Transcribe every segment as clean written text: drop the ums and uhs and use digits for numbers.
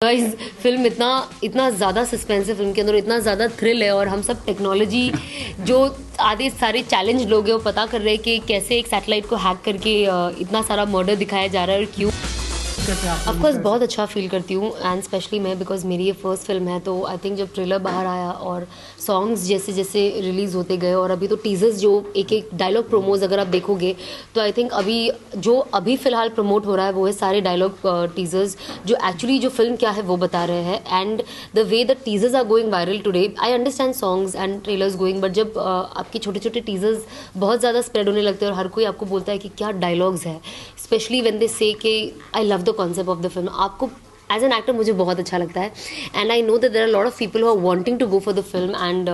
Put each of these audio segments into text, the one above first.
Guys film इतना इतना ज़्यादा सस्पेंस है फिल्म के अंदर, इतना ज़्यादा थ्रिल है और हम सब टेक्नोलॉजी जो आधे सारे चैलेंज लोग हैं वो पता कर रहे हैं कि कैसे एक सैटेलाइट को हैक करके इतना सारा मर्डर दिखाया जा रहा है और क्यों। ऑफ कोर्स बहुत अच्छा फील करती हूँ एंड स्पेशली मैं बिकॉज मेरी ये फर्स्ट फिल्म है, तो आई थिंक जब ट्रेलर बाहर आया और सॉन्ग्स जैसे जैसे रिलीज़ होते गए और अभी तो टीजर्स जो एक एक डायलॉग प्रोमोज अगर आप देखोगे तो आई थिंक अभी फ़िलहाल प्रमोट हो रहा है वो है सारे डायलॉग टीजर्स जो एक्चुअली जो फिल्म क्या है वो बता रहे हैं। And the way the teasers are going viral today, I understand songs and trailers going, but जब आपके छोटे छोटे टीजर्स बहुत ज़्यादा स्प्रेड होने लगते हैं और हर कोई आपको बोलता है कि क्या डायलॉग्स है, स्पेशली व्हेन दे से कि I love the concept of the film, आपको एज एन एक्टर मुझे बहुत अच्छा लगता है। And I know that there are lot of people who are wanting to go for the film and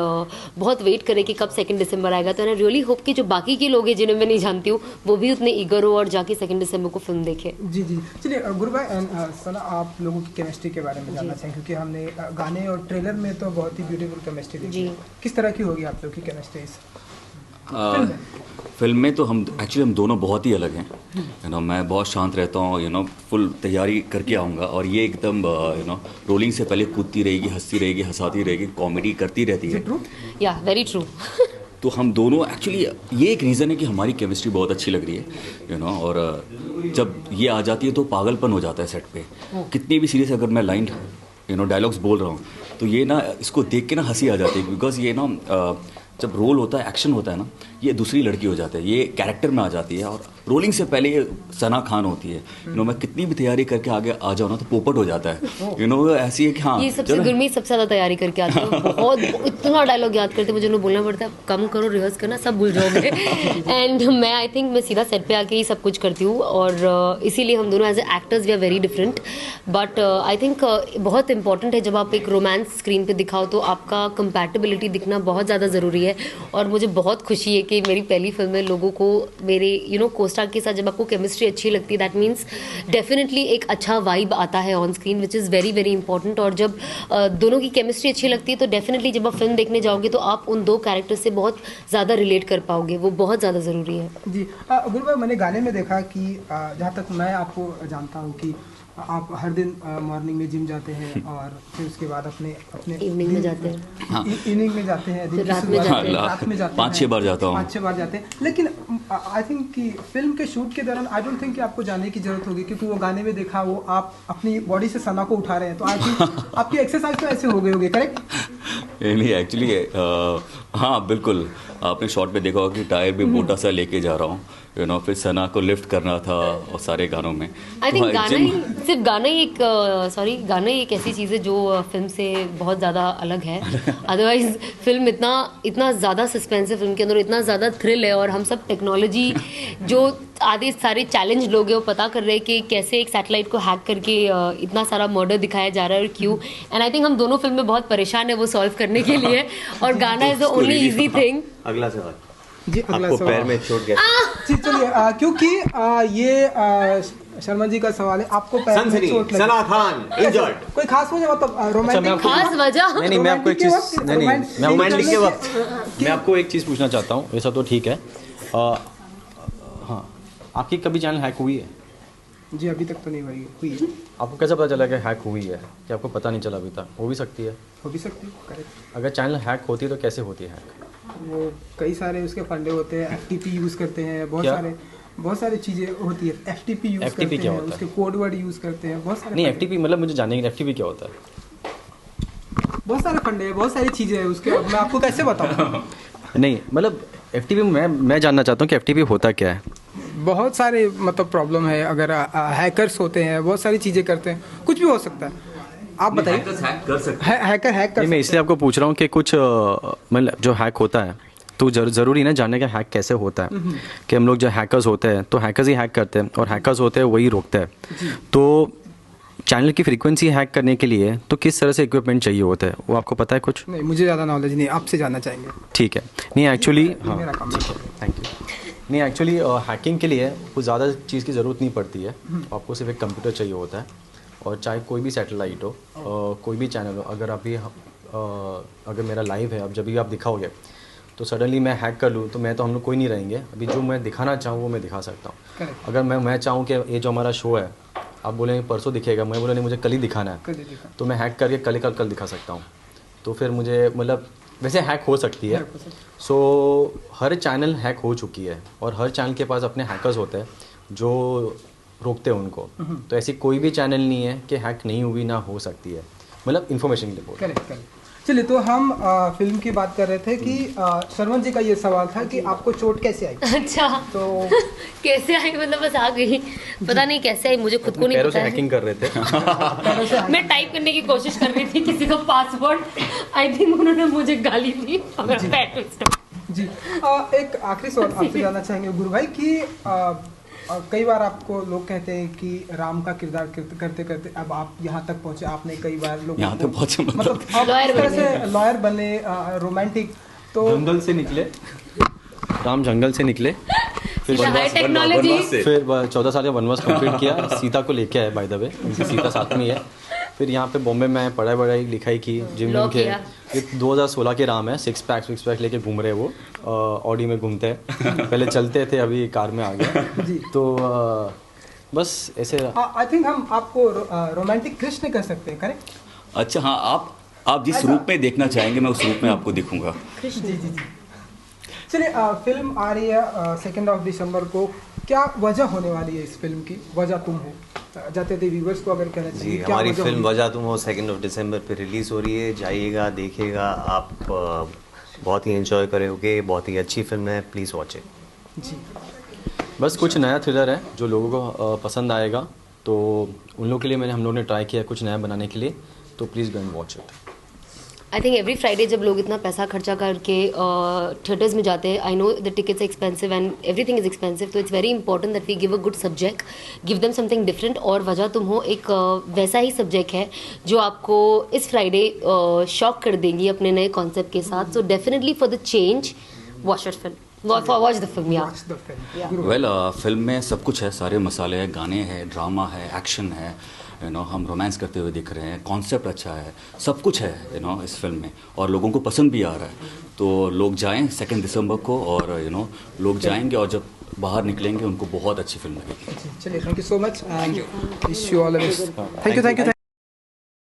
बहुत wait करें कि कब 2 दिसंबर आएगा। तो आई रियली होप कि जो बाकी के लोग हैं जिन्हें मैं नहीं जानती हूँ वो भी उतने ईगर हो और जाके 2 दिसंबर को फिल्म देखे। जी जी, चलिए गुरु भाई एंड सना, आप लोगों की केमिस्ट्री के बारे में जानना चाहें, क्योंकि हमने गाने और ट्रेलर में तो बहुत ही ब्यूटीफुल केमिस्ट्री देखी। किस तरह की होगी आप लोग की केमिस्ट्री फिल्म में? तो हम एक्चुअली हम दोनों बहुत ही अलग हैं। मैं बहुत शांत रहता हूँ, फुल तैयारी करके आऊँगा और ये एकदम रोलिंग से पहले कूदती रहेगी, हंसती रहेगी, हंसाती रहेगी, कॉमेडी करती रहती है। या वेरी ट्रू। तो हम दोनों एक्चुअली ये एक रीज़न है कि हमारी केमिस्ट्री बहुत अच्छी लग रही है, और जब ये आ जाती है तो पागलपन हो जाता है सेट पे। कितनी भी सीरियस अगर मैं लाइन डायलॉग्स बोल रहा हूँ तो ये ना इसको देख के ना हंसी आ जाती है, बिकॉज ये ना जब रोल होता है, एक्शन होता है ना, ये दूसरी लड़की हो जाती है, ये कैरेक्टर में आ जाती है और रोलिंग से पहले ये सना खान होती है। मैं कितनी भी तैयारी करके आगे आ जाऊँ ना तो पोपट हो जाता है। ऐसी है कि हाँ, ये सबसे गुरमीत सबसे ज़्यादा तैयारी करके आते हैं, बहुत इतना डायलॉग याद करते मुझे बोलना पड़ता है कम करो, रिहर्स करना, सब भूल जाओगे। एंड मैं आई थिंक मैं सीधा सेट पे आके ही सब कुछ करती हूँ और इसीलिए हम दोनों as a actors we are very different. But I think बहुत इंपॉर्टेंट है जब आप एक रोमांस स्क्रीन पे दिखाओ तो आपका कंपैटिबिलिटी दिखना बहुत ज़्यादा ज़रूरी है। और मुझे बहुत खुशी है कि मेरी पहली फिल्म में लोगों को मेरे कोस्टार के साथ जब आपको केमिस्ट्री अच्छी लगती है दैट मीन्स डेफिनेटली एक अच्छा वाइब आता है on screen, which is very very important. और जब दोनों की केमिस्ट्री अच्छी लगती है तो डेफिनेटली जब आप फिल्म देखने जाओगे तो आप उन दो कैरेक्टर से बहुत ज़्यादा रिलेट कर पाओगे, वो बहुत ज़्यादा ज़रूरी है। जी गुरु भाई, मैंने गाने में देखा कि जहाँ तक मैं आपको जानता हूँ कि आप हर दिन मॉर्निंग में जिम जाते हैं और फिर उसके बाद अपने इवनिंग में जाते हैं। हाँ। इवनिंग में जाते हैं, दिन रात में जाते हैं, रात में जाते हैं, 5-6 बार जाता हूँ। 5-6 बार जाते हैं। लेकिन आई थिंक कि फिल्म के शूट के दौरान आई डोंट थिंक कि आपको जाने की जरूरत होगी, क्योंकि वो गाने में देखा वो आप अपनी बॉडी से सना को उठा रहे हैं, तो आई थिंक आपकी एक्सरसाइज तो ऐसे हो गए होंगे, करेक्ट? नहीं, एक्चुअली हाँ बिल्कुल, आपने शॉट में देखा होगा कि टायर भी मोटा सा लेके जा रहा हूँ, फिर सना को लिफ्ट करना था और सारे गानों में। आई थिंक गाना ही एक ऐसी चीज़ है जो फिल्म से बहुत ज़्यादा अलग है। अदरवाइज फिल्म इतना ज़्यादा सस्पेंस है फिल्म के अंदर, इतना ज़्यादा थ्रिल है और हम सब टेक्नोलॉजी जो आधे सारे चैलेंज लोग हैं वो पता कर रहे हैं कि कैसे एक सैटेलाइट को हैक करके इतना सारा मर्डर दिखाया जा रहा है और क्यों। एंड आई थिंक हम दोनों फिल्म में बहुत परेशान है वो सॉल्व करने के लिए और गाना is the only easy thing. अगला सवाल जी, अगला आपको सवाल पैर में चोट गया? जी चलिए, क्योंकि ये शर्मा जी का सवाल है, आपको पैर में चोट लगी, सना खान इंजर्ड, कोई खास वजह, मतलब रोमांटिक खास वजह? नहीं, मैं आपको एक चीज़ मैं रोमांटिक के वक्त मैं आपको एक चीज़ पूछना चाहता हूँ। ये सब तो ठीक है, हाँ, आपकी कभी चैनल हैक हुई है? जी अभी तक तो नहीं हुई है। आपको कैसे पता चला कि हैक हुई है, कि आपको पता नहीं चला अभी तक? हो भी सकती है, करेक्ट। अगर चैनल हैक होती है तो कैसे होती है हैक? वो कई सारे उसके फंडे होते हैं, एफटीपी यूज़ करते हैं, बहुत सारी चीज़ें होती है, एफटीपी यूज़ करते हैं, उसके कोड वर्ड यूज़ करते हैं, बहुत सारे। नहीं, एफटीपी मतलब मुझे जानने की, एफटीपी क्या होता है? बहुत सारे फंडे हैं, बहुत सारी चीज़ें हैं उसके, अब मैं आपको कैसे बताऊँ? नहीं मतलब एफटीपी मैं जानना चाहता हूँ कि एफटीपी होता क्या है। बहुत सारे मतलब प्रॉब्लम है, अगर हैकर्स होते हैं, बहुत सारी चीज़ें करते हैं, कुछ भी हो सकता है, आप बताइए। हैकर हैक कर। मैं इसलिए आपको पूछ रहा हूँ कि कुछ मतलब जो हैक होता है तो ज़रूरी ना जानने का हैक कैसे होता है, कि हम लोग जो हैकर्स होते हैं तो हैकर्स ही हैक करते हैं और हैकर्स होते हैं वही रोकते हैं। तो चैनल की फ्रीक्वेंसी हैक करने के लिए तो किस तरह से इक्विपमेंट चाहिए होता है, वो आपको पता है कुछ? नहीं, मुझे ज़्यादा नॉलेज नहीं, आपसे जानना चाहेंगे। ठीक है। नहीं एक्चुअली, हाँ थैंक यू। नहीं एक्चुअली हैकिंग के लिए कुछ ज़्यादा चीज़ की ज़रूरत नहीं पड़ती है, आपको सिर्फ एक कंप्यूटर चाहिए होता है और चाहे कोई भी सैटेलाइट हो, कोई भी चैनल हो। अगर अभी अगर मेरा लाइव है, अब जब भी आप दिखाओगे तो सडनली मैं हैक कर लूँ तो मैं तो हम लोग कोई नहीं रहेंगे। अभी जो मैं दिखाना चाहूँ वो मैं दिखा सकता हूँ। अगर मैं चाहूँ कि ये जो हमारा शो है आप बोलेंगे परसों दिखेगा, मैं बोला नहीं मुझे कल ही दिखाना है, कल ही दिखा। तो मैं हैक करके कल दिखा सकता हूँ। तो फिर मुझे मतलब वैसे हैक हो सकती है। सो हर चैनल हैक हो चुकी है और हर चैनल के पास अपने हैकर्स होते हैं जो रोकते हैं उनको। तो ऐसी कोई भी चैनल नहीं है कि हैक नहीं हुई ना हो सकती है, मतलब इन्फॉर्मेशन के लिए बोल। करेक्ट। चलिए, तो हम फिल्म की बात कर रहे थे कि शर्वण जी का ये सवाल था कि आपको चोट कैसे आई? अच्छा, तो कैसे आई मतलब बस आ गई, पता नहीं कैसे आई, मुझे खुद को नहीं पैरों पता से है। हैकिंग कर रहे थे। पैरों से मैं टाइप करने की कोशिश कर रही थी किसी का पासवर्ड, आई थिंक उन्होंने मुझे गाली दी और मेरा पैर ट्विस्ट हो। जी, एक आखिरी सवाल आपसे जानना चाहेंगे गुरु भाई कि कई बार आपको लोग कहते हैं कि राम का किरदार करते करते अब आप यहाँ तक पहुँचे, आपने कई बार लोग यहाँ तक पहुँचे मतलब आप लॉयर इस तरह बने। से लॉयर बने, रोमांटिक, तो जंगल से निकले, राम जंगल से निकले, फिर सीधा हाई टेक्नोलॉजी। वनवास से। फिर 14 साल का वनवास कंप्लीट किया, सीता को लेके आए बाय द वे, उनकी सीता साथ में ही है। फिर यहाँ पे बॉम्बे में पढ़ाई लिखाई की, जिम लॉ के। किया। ये 2016 के राम है, 6 पैक लेके घूम रहे वो, ऑडी में घूमते हैं। पहले चलते थे, अभी कार में आ गए। जी। तो बस ऐसे। आई थिंक हम आपको रोमांटिक कृष्ण कह सकते हैं, करेक्ट? अच्छा हाँ, आप जिस रूप में देखना चाहेंगे मैं उस रूप में आपको दिखूंगा। जी। चलिए, फिल्म आ रही है 2 दिसंबर को। क्या वजह होने वाली है इस फिल्म की? वजह तुम हो जाते थे व्यूवर्स को अगर कहना जी, चाहिए, क्या हमारी वजह फिल्म होगी? वजह तुम हो 2 दिसंबर पे रिलीज़ हो रही है। जाइएगा, देखिएगा, आप बहुत ही एंजॉय करोगे। बहुत ही अच्छी फिल्म है, प्लीज़ वॉच इट। जी, बस कुछ नया थ्रिलर है जो लोगों को पसंद आएगा, तो उन लोगों के लिए हम लोग ने ट्राई किया कुछ नया बनाने के लिए, तो please go and watch it. I think every Friday जब लोग इतना पैसा खर्चा करके थिएटर्स में जाते हैं, I know the tickets expensive and everything is expensive, तो it's very important that we give a good subject, give them something different. और वजह तुम हो एक वैसा ही सब्जेक्ट है जो आपको इस फ्राइडे शॉक कर देंगी अपने नए कॉन्सेप्ट के साथ। So definitely for the change watch it film, watch the film. या Watch the film. Well film में सब कुछ है, सारे मसाले हैं, गाने हैं, ड्रामा है, एक्शन है, हम रोमांस करते हुए दिख रहे हैं, कॉन्सेप्ट अच्छा है, सब कुछ है इस फिल्म में, और लोगों को पसंद भी आ रहा है। तो लोग जाएं 2 दिसंबर को, और लोग जाएंगे और जब बाहर निकलेंगे उनको बहुत अच्छी फिल्म लगेगी। चलिए, thank you so much and wish you all the best. Thank you.